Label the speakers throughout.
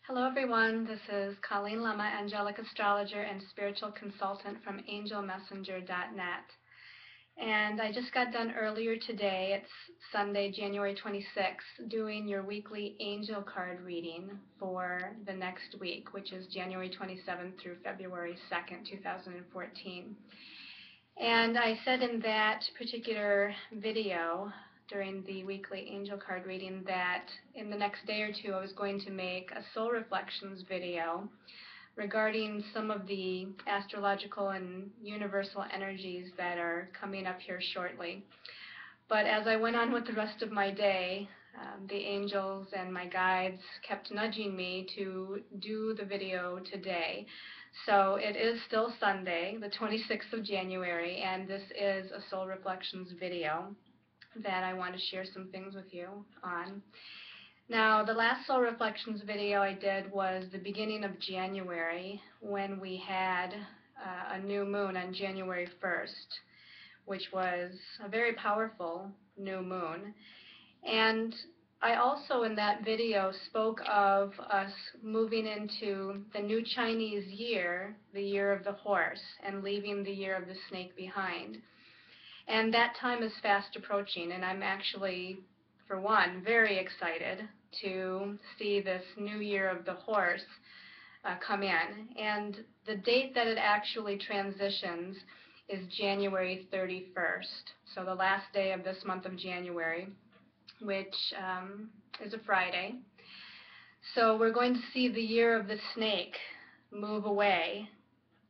Speaker 1: Hello everyone, this is Colleen Lema, angelic astrologer and spiritual consultant from angelmessenger.net. And I just got done earlier today, it's Sunday, January 26th, doing your weekly angel card reading for the next week, which is January 27th through February 2nd, 2014. And I said in that particular video during the weekly angel card reading that in the next day or two I was going to make a soul reflections video regarding some of the astrological and universal energies that are coming up here shortly. But as I went on with the rest of my day, the angels and my guides kept nudging me to do the video today. So it is still Sunday, the 26th of January, and this is a Soul Reflections video that I want to share some things with you on. Now, the last Soul Reflections video I did was the beginning of January when we had a new moon on January 1st, which was a very powerful new moon. And I also in that video spoke of us moving into the new Chinese year, the year of the horse, and leaving the year of the snake behind. And that time is fast approaching, and I'm actually, for one, very excited to see this new year of the horse come in. And the date that it actually transitions is January 31st, so the last day of this month of January, which is a Friday. So we're going to see the year of the snake move away.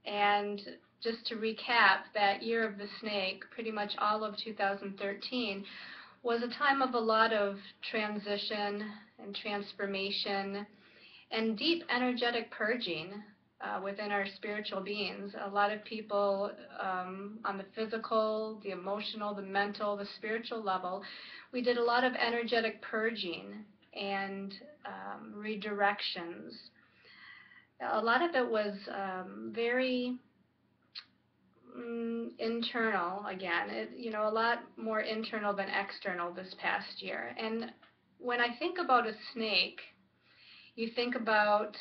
Speaker 1: And just to recap, that year of the snake, pretty much all of 2013, was a time of a lot of transition and transformation and deep energetic purging within our spiritual beings. A lot of people on the physical, the emotional, the mental, the spiritual level, we did a lot of energetic purging and redirections. A lot of it was very internal, again, a lot more internal than external this past year. And when I think about a snake, you think about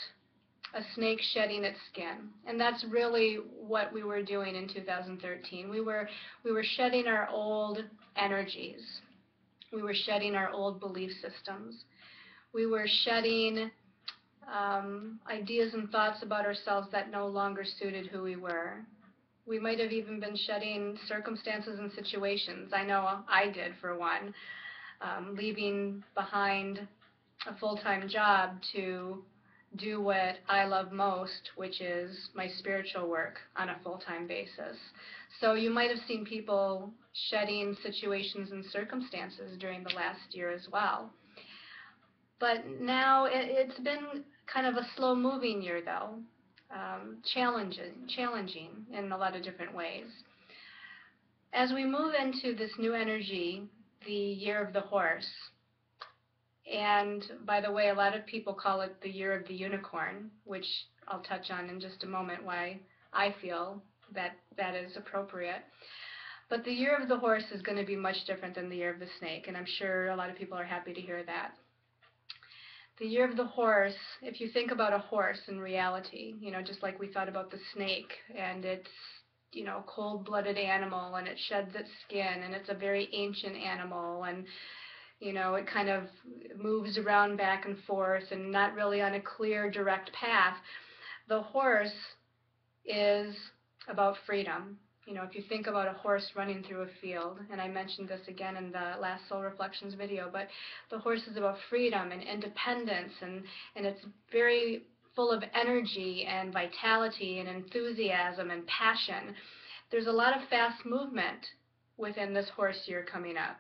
Speaker 1: a snake shedding its skin, and that's really what we were doing in 2013. We were shedding our old energies. We were shedding our old belief systems. We were shedding ideas and thoughts about ourselves that no longer suited who we were. We might have even been shedding circumstances and situations. I know I did, for one, leaving behind a full-time job to do what I love most, which is my spiritual work on a full-time basis. So you might have seen people shedding situations and circumstances during the last year as well. But now it's been kind of a slow-moving year, though, challenging in a lot of different ways. As we move into this new energy, the year of the horse, and by the way, a lot of people call it the year of the unicorn, which I'll touch on in just a moment why I feel that that is appropriate. But the year of the horse is going to be much different than the year of the snake, and I'm sure a lot of people are happy to hear that. The year of the horse, if you think about a horse in reality, just like we thought about the snake, and it's, a cold-blooded animal, and it sheds its skin, and it's a very ancient animal, and, it kind of moves around back and forth and not really on a clear, direct path. The horse is about freedom. If you think about a horse running through a field, and I mentioned this again in the last Soul Reflections video, but the horse is about freedom and independence, and it's very full of energy and vitality and enthusiasm and passion. There's a lot of fast movement within this horse year coming up,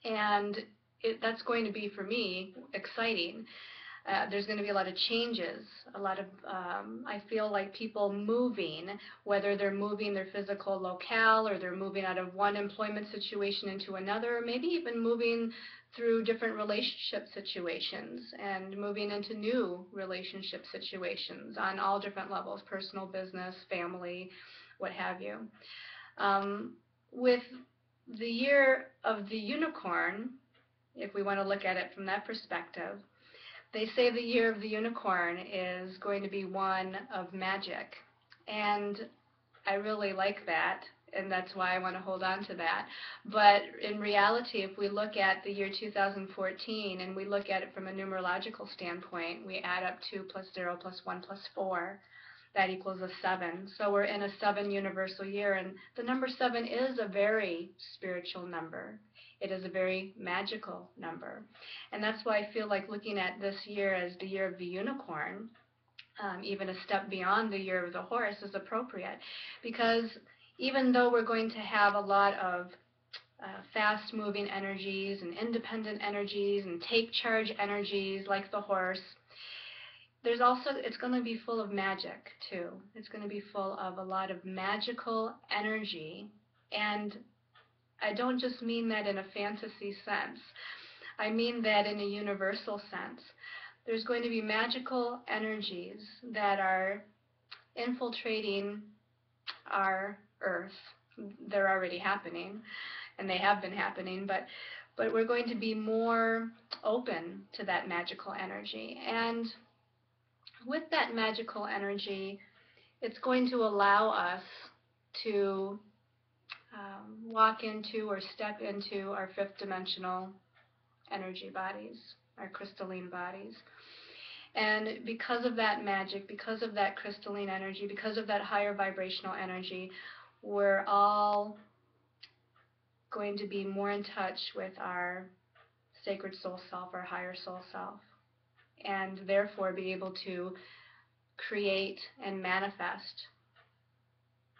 Speaker 1: and that's going to be, for me, exciting. There's going to be a lot of changes, a lot of, I feel like people moving, whether they're moving their physical locale or they're moving out of one employment situation into another, or maybe even moving through different relationship situations and moving into new relationship situations on all different levels, personal, business, family, what have you. With the year of the unicorn, if we want to look at it from that perspective, They say the year of the unicorn is going to be one of magic. And I really like that, and that's why I want to hold on to that. But in reality, if we look at the year 2014 and we look at it from a numerological standpoint, we add up 2 plus 0 plus 1 plus 4. That equals a 7. So we're in a 7 universal year, and the number 7 is a very spiritual number. It is a very magical number. And that's why I feel like looking at this year as the year of the unicorn, even a step beyond the year of the horse, is appropriate, because even though we're going to have a lot of fast-moving energies and independent energies and take charge energies like the horse, there's also, it's going to be full of magic too. It's going to be full of a lot of magical energy, and I don't just mean that in a fantasy sense. I mean that in a universal sense. There's going to be magical energies that are infiltrating our earth. They're already happening, and they have been happening, but we're going to be more open to that magical energy. And with that magical energy, it's going to allow us to walk into or step into our fifth dimensional energy bodies, our crystalline bodies. And because of that magic, because of that crystalline energy, because of that higher vibrational energy, we're all going to be more in touch with our sacred soul self, our higher soul self, and therefore be able to create and manifest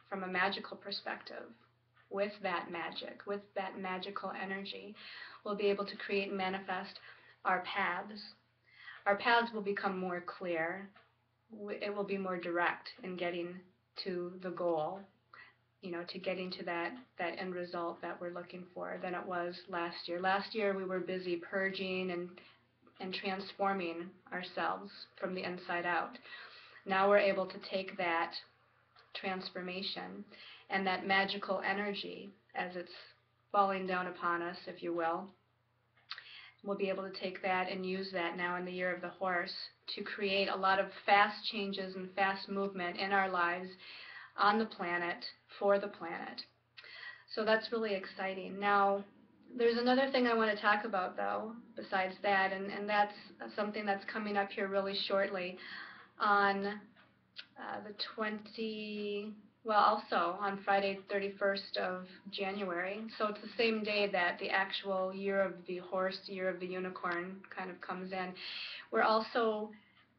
Speaker 1: from a magical perspective. With that magic, with that magical energy, we'll be able to create and manifest our paths. Our paths will become more clear. It will be more direct in getting to the goal, to getting to that end result that we're looking for than it was last year. Last year we were busy purging and transforming ourselves from the inside out. Now we're able to take that transformation and that magical energy as it's falling down upon us, if you will. We'll be able to take that and use that now in the year of the horse to create a lot of fast changes and fast movement in our lives, on the planet, for the planet. So that's really exciting. Now, there's another thing I want to talk about, though, besides that, and that's something that's coming up here really shortly on also on Friday, 31st of January. So it's the same day that the actual year of the horse, year of the unicorn kind of comes in. We're also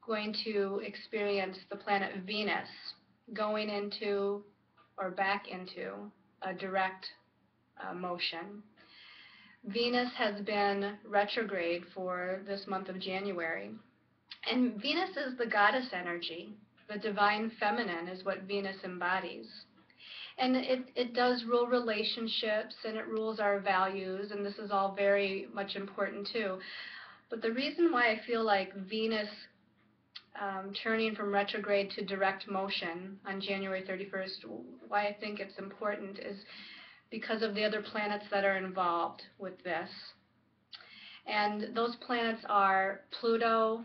Speaker 1: going to experience the planet Venus going into or back into a direct motion. Venus has been retrograde for this month of January, and Venus is the goddess energy. The divine feminine is what Venus embodies. And it does rule relationships, and it rules our values, and this is all very much important too. But the reason why I feel like Venus turning from retrograde to direct motion on January 31st, why I think it's important is because of the other planets that are involved with this. And those planets are Pluto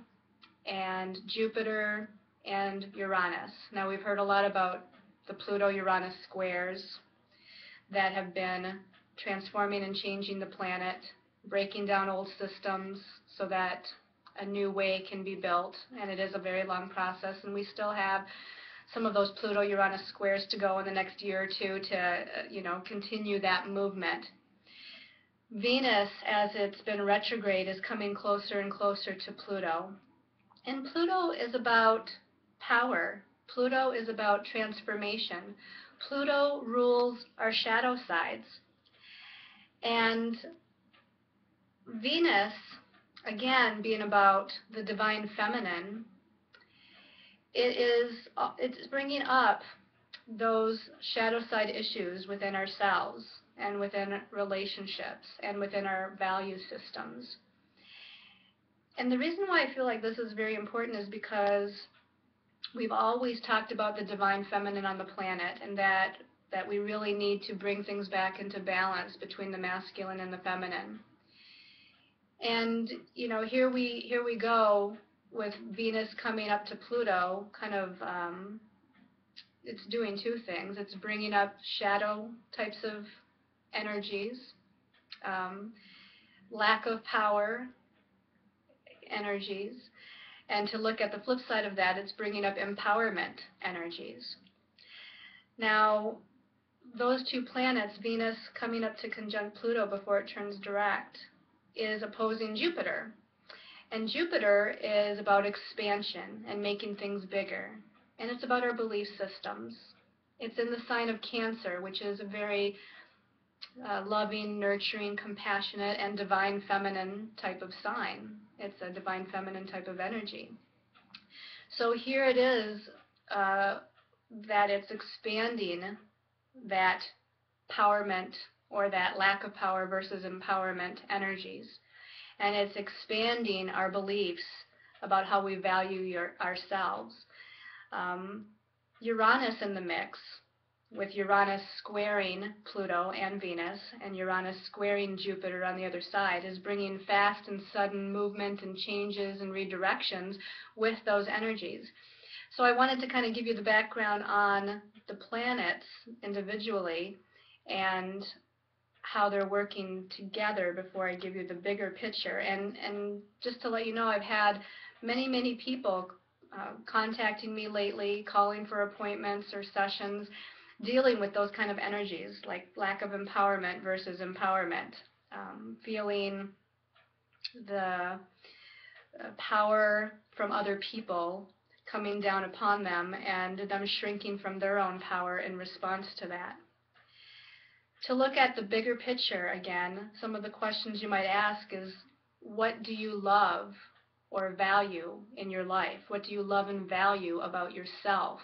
Speaker 1: and Jupiter and Uranus. Now, we've heard a lot about the Pluto-Uranus squares that have been transforming and changing the planet, breaking down old systems so that a new way can be built, and it is a very long process, and we still have some of those Pluto-Uranus squares to go in the next year or two to, continue that movement. Venus, as it's been retrograde, is coming closer and closer to Pluto. And Pluto is about power. Pluto is about transformation. Pluto rules our shadow sides. And Venus, again, being about the divine feminine, it's bringing up those shadow side issues within ourselves and within relationships and within our value systems. And the reason why I feel like this is very important is because we've always talked about the divine feminine on the planet, and that we really need to bring things back into balance between the masculine and the feminine. And here we go with Venus coming up to Pluto, kind of it's doing two things. It's bringing up shadow types of energies, um, lack of power energies, and to look at the flip side of that, it's bringing up empowerment energies. Now, those two planets, Venus coming up to conjunct Pluto before it turns direct, is opposing Jupiter. And Jupiter is about expansion and making things bigger. And it's about our belief systems. It's in the sign of Cancer, which is a very loving, nurturing, compassionate, and divine feminine type of sign. It's a divine feminine type of energy. So here it is that it's expanding that empowerment or that lack of power versus empowerment energies. And it's expanding our beliefs about how we value ourselves. Uranus in the mix, with Uranus squaring Pluto and Venus, and Uranus squaring Jupiter on the other side, is bringing fast and sudden movement and changes and redirections with those energies. So I wanted to kind of give you the background on the planets individually and how they're working together before I give you the bigger picture. And just to let you know, I've had many people contacting me lately, calling for appointments or sessions, dealing with those kind of energies, like lack of empowerment versus empowerment, feeling the power from other people coming down upon them and them shrinking from their own power in response to that. To look at the bigger picture again, some of the questions you might ask is, what do you love or value in your life? What do you love and value about yourself?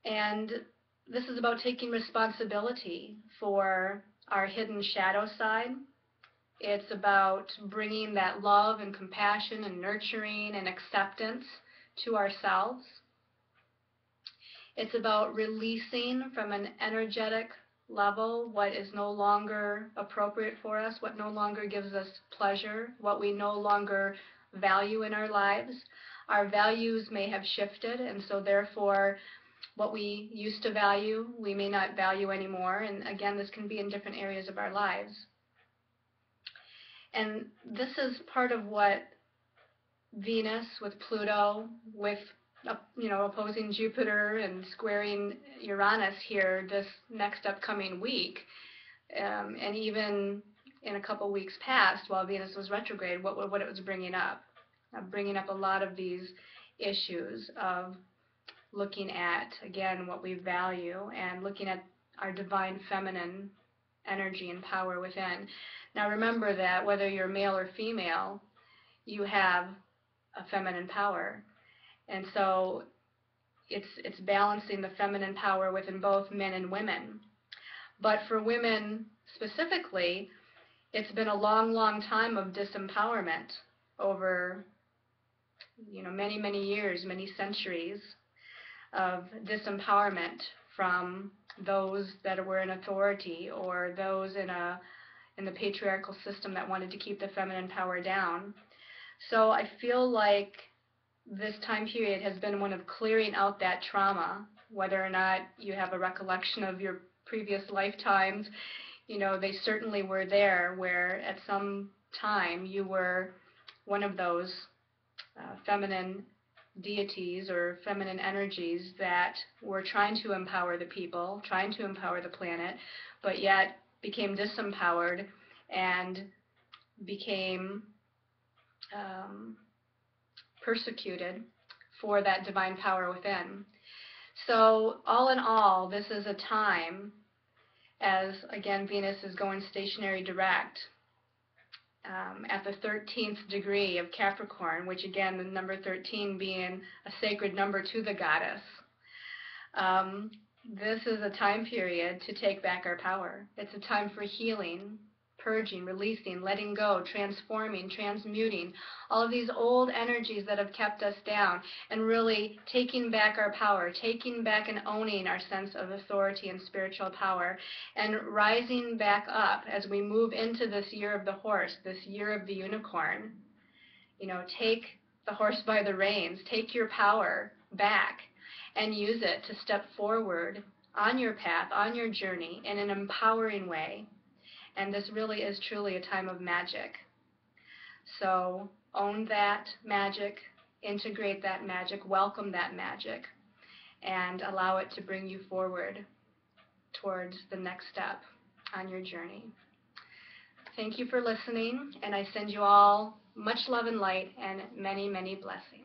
Speaker 1: And this is about taking responsibility for our hidden shadow side. It's about bringing that love and compassion and nurturing and acceptance to ourselves. It's about releasing from an energetic level what is no longer appropriate for us, what no longer gives us pleasure, what we no longer value in our lives. Our values may have shifted, and so therefore what we used to value, we may not value anymore. And again, this can be in different areas of our lives. And this is part of what Venus with Pluto, with opposing Jupiter and squaring Uranus here this next upcoming week, and even in a couple weeks past while Venus was retrograde, what it was bringing up a lot of these issues of looking at, again, what we value and looking at our divine feminine energy and power within. Now remember that whether you're male or female, you have a feminine power. And so it's balancing the feminine power within both men and women. But for women specifically, it's been a long time of disempowerment over many years, many centuries of disempowerment from those that were in authority or those in the patriarchal system that wanted to keep the feminine power down. So I feel like this time period has been one of clearing out that trauma, whether or not you have a recollection of your previous lifetimes. They certainly were there, where at some time you were one of those feminine deities or feminine energies that were trying to empower the people, trying to empower the planet, but yet became disempowered and became persecuted for that divine power within. So all in all, this is a time, as again Venus is going stationary direct at the 13th degree of Capricorn, which again the number 13 being a sacred number to the goddess. This is a time period to take back our power. It's a time for healing, purging, releasing, letting go, transforming, transmuting, all of these old energies that have kept us down, and really taking back our power, taking back and owning our sense of authority and spiritual power, and rising back up as we move into this year of the horse, this year of the unicorn. Take the horse by the reins, take your power back, and use it to step forward on your path, on your journey, in an empowering way. And this really is truly a time of magic. So own that magic, integrate that magic, welcome that magic, and allow it to bring you forward towards the next step on your journey. Thank you for listening, and I send you all much love and light and many, many blessings.